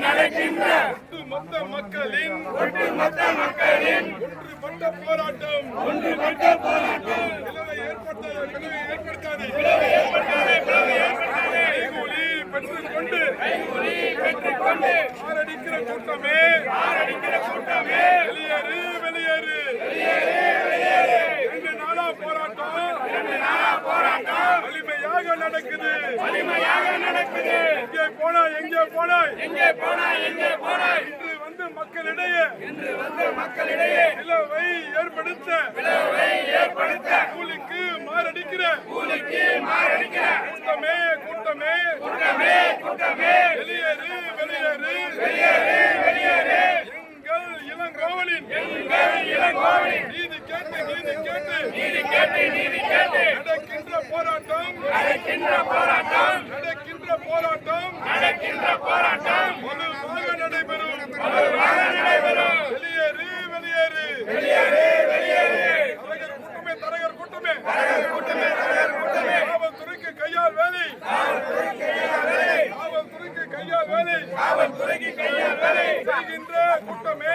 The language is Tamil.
நடக்கின்ற ஒட்டுமொத்த மக்களின் ஒன்றுபட்ட போராட்டம் விளைவை ஏற்படுத்தாது பெற்றுக்கொண்டு ஆரடிக்கிற கூட்டமே வெளியேறு 2 நாளா போராட்டம் வலிமையாக நடக்குது எங்கே போனாய் இன்று வந்து மக்களிடையே விளைவை ஏற்படுத்த கூலிக்கு மாரடிக்கிற கூட்டமே வெளியேறு எங்கள் இளங்கோவலின் நீதி கேட்டு நடக்கின்ற போராட்டம் பொதுவாக நடைபெறும் வெளியேறு தரகர் கூட்டமே காவல்துறைக்கு கையால் வேலை செய்கின்ற கூட்டமே